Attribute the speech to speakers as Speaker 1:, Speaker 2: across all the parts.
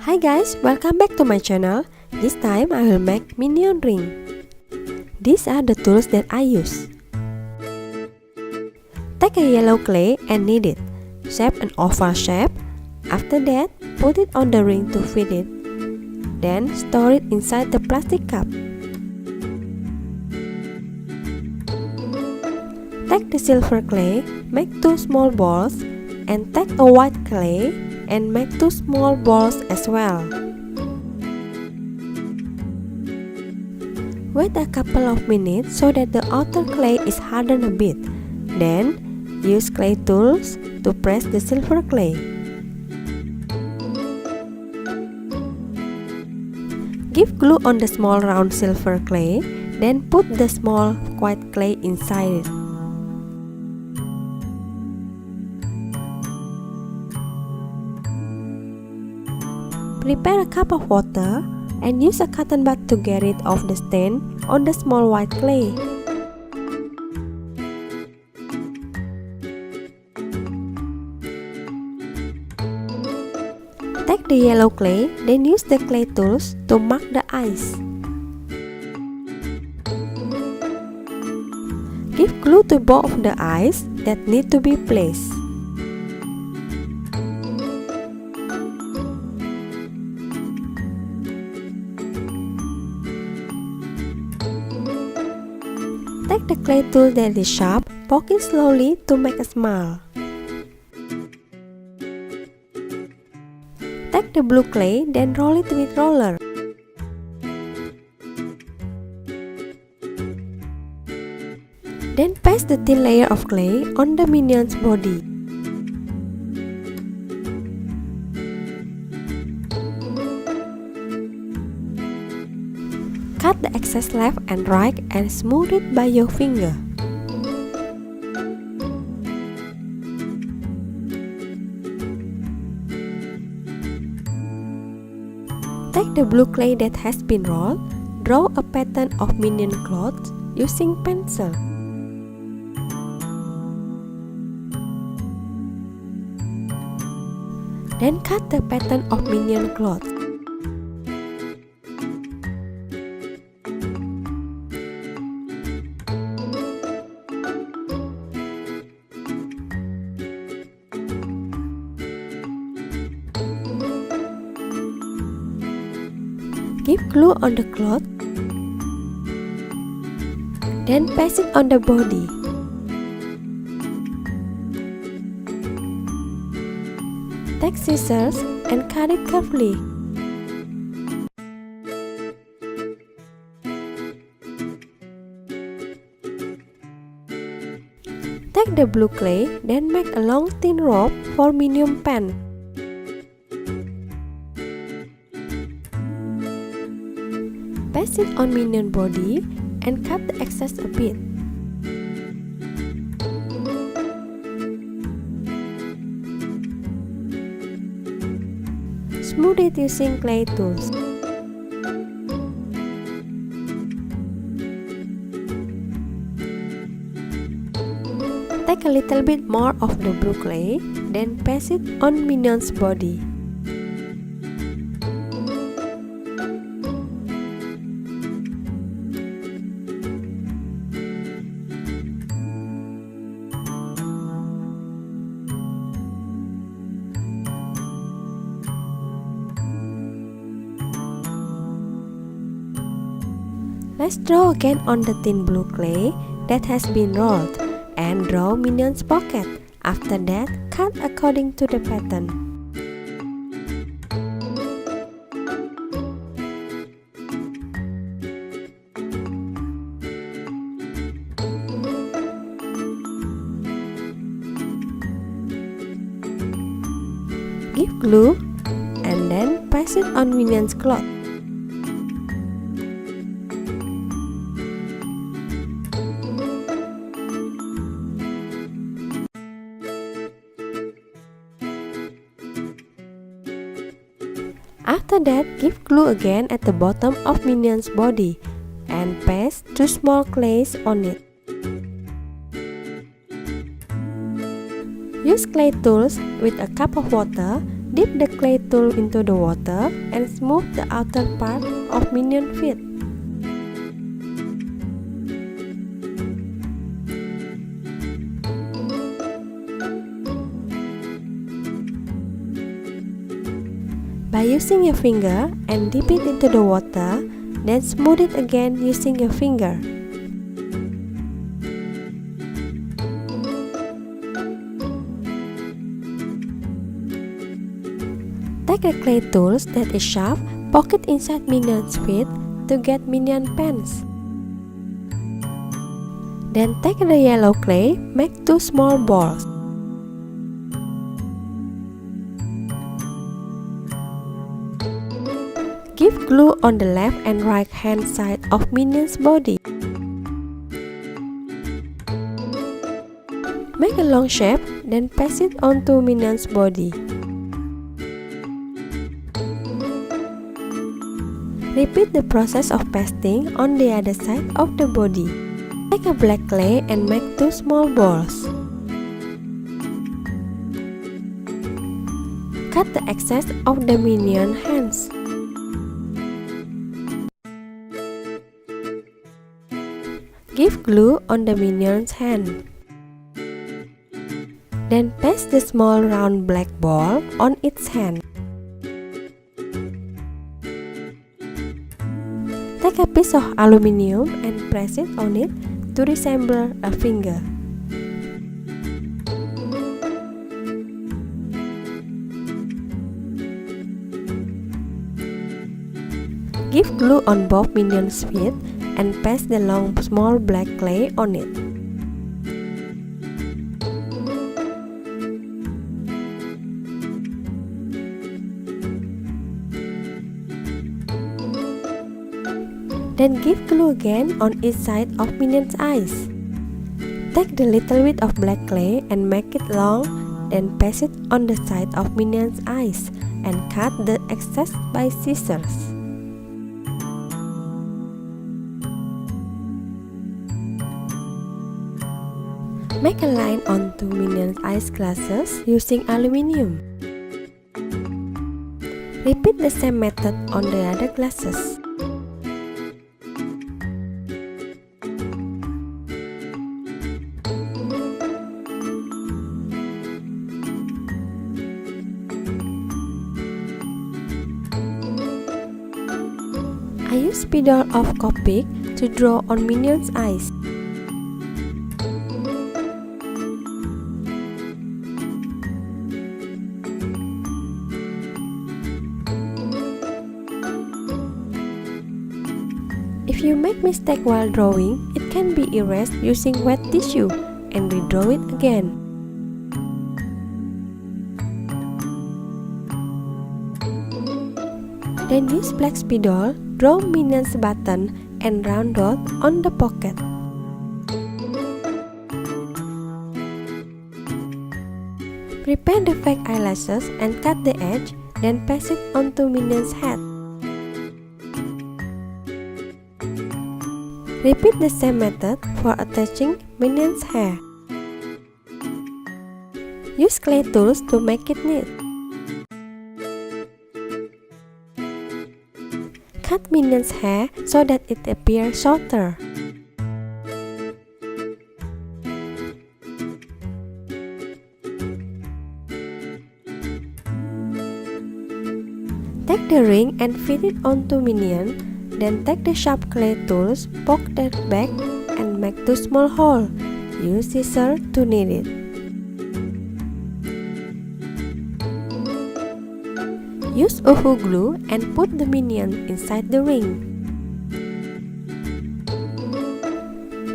Speaker 1: Hi guys, welcome back to my channel. This time I will make Minion ring. These are the tools that I use. Take a yellow clay and knead it. Shape an oval shape. After that, put it on the ring to fit it. Then store it inside the plastic cup. Take the silver clay, make 2 small balls, and take a white clay and make 2 small balls as well. Wait a couple of minutes so that the outer clay is hardened a bit. Then use clay tools to press the silver clay. Give glue on the small round silver clay, then put the small white clay inside it. Prepare a cup of water and use a cotton bud to get rid of the stain on the small white clay. Take the yellow clay, then use the clay tools to mark the eyes. Give glue to both of the eyes that need to be placed. Take the clay tool that is sharp, poke it slowly to make a smile. Take the blue clay, then roll it with roller. Then paste the thin layer of clay on the minion's body. Cut the excess left and right and smooth it by your finger. Take the blue clay that has been rolled, draw a pattern of minion clothes using pencil. Then cut the pattern of minion clothes. Give glue on the cloth, then paste it on the body. Take scissors and cut it carefully. Take the blue clay, then make a long thin rope for Minion pen. Paste it on Minion body and cut the excess a bit. Smooth it using clay tools. Take a little bit more of the blue clay, then paste it on Minion's body. Let's draw again on the thin blue clay that has been rolled and draw Minion's pocket. After that, cut according to the pattern. Give glue and then paste it on Minion's cloth. After that, give glue again at the bottom of Minion's body and paste 2 small clays on it. Use clay tools with a cup of water, Dip the clay tool into the water and smooth the outer part of Minion feet. By using your finger and dip it into the water, then smooth it again using your finger. Take the clay tools that is sharp, poke it inside Minion's feet to get Minion pants. Then take the yellow clay, make 2 small balls. Give glue on the left and right hand side of Minion's body. Make a long shape, then paste it onto Minion's body. Repeat the process of pasting on the other side of the body. Take a black clay and make 2 small balls. Cut the excess of the Minion hands. Give glue on the Minion's hand. Then paste the small round black ball on its hand. Take a piece of aluminium and press it on it to resemble a finger. Give glue on both Minion's feet and paste the long small black clay on it. Then give glue again on each side of Minion's eyes. Take the little bit of black clay and make it long, then paste it on the side of Minion's eyes and cut the excess by scissors. Make a line onto Minion's eyes glasses using aluminium. Repeat the same method on the other glasses. I use spidol of Copic to draw on Minion's eyes. If you make mistake while drawing, it can be erased using wet tissue and redraw it again. Then use black spidol, draw Minion's button and round dot on the pocket. Prepare the fake eyelashes and cut the edge, then paste it onto Minion's head. Repeat the same method for attaching Minion's hair. Use clay tools to make it neat. Cut Minion's hair so that it appears shorter. Take the ring and fit it onto Minion. Then take the sharp clay tools, poke the back and make 2 small holes. Use scissors to knit it. Use UV glue and put the Minion inside the ring.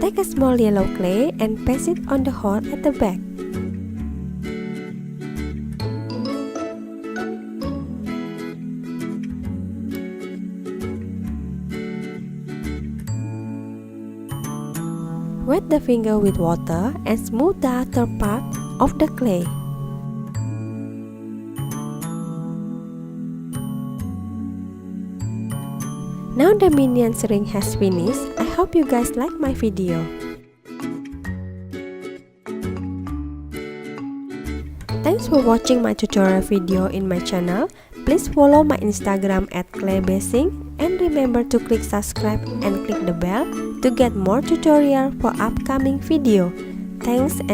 Speaker 1: Take a small yellow clay and paste it on the hole at the back. Wet the finger with water and smooth the outer part of the clay. Now the Minion's ring has finished. I hope you guys like my video. Thanks for watching my tutorial video in my channel. Please follow my Instagram @claybasing and remember to click subscribe and click the bell to get more tutorial for upcoming video. Thanks and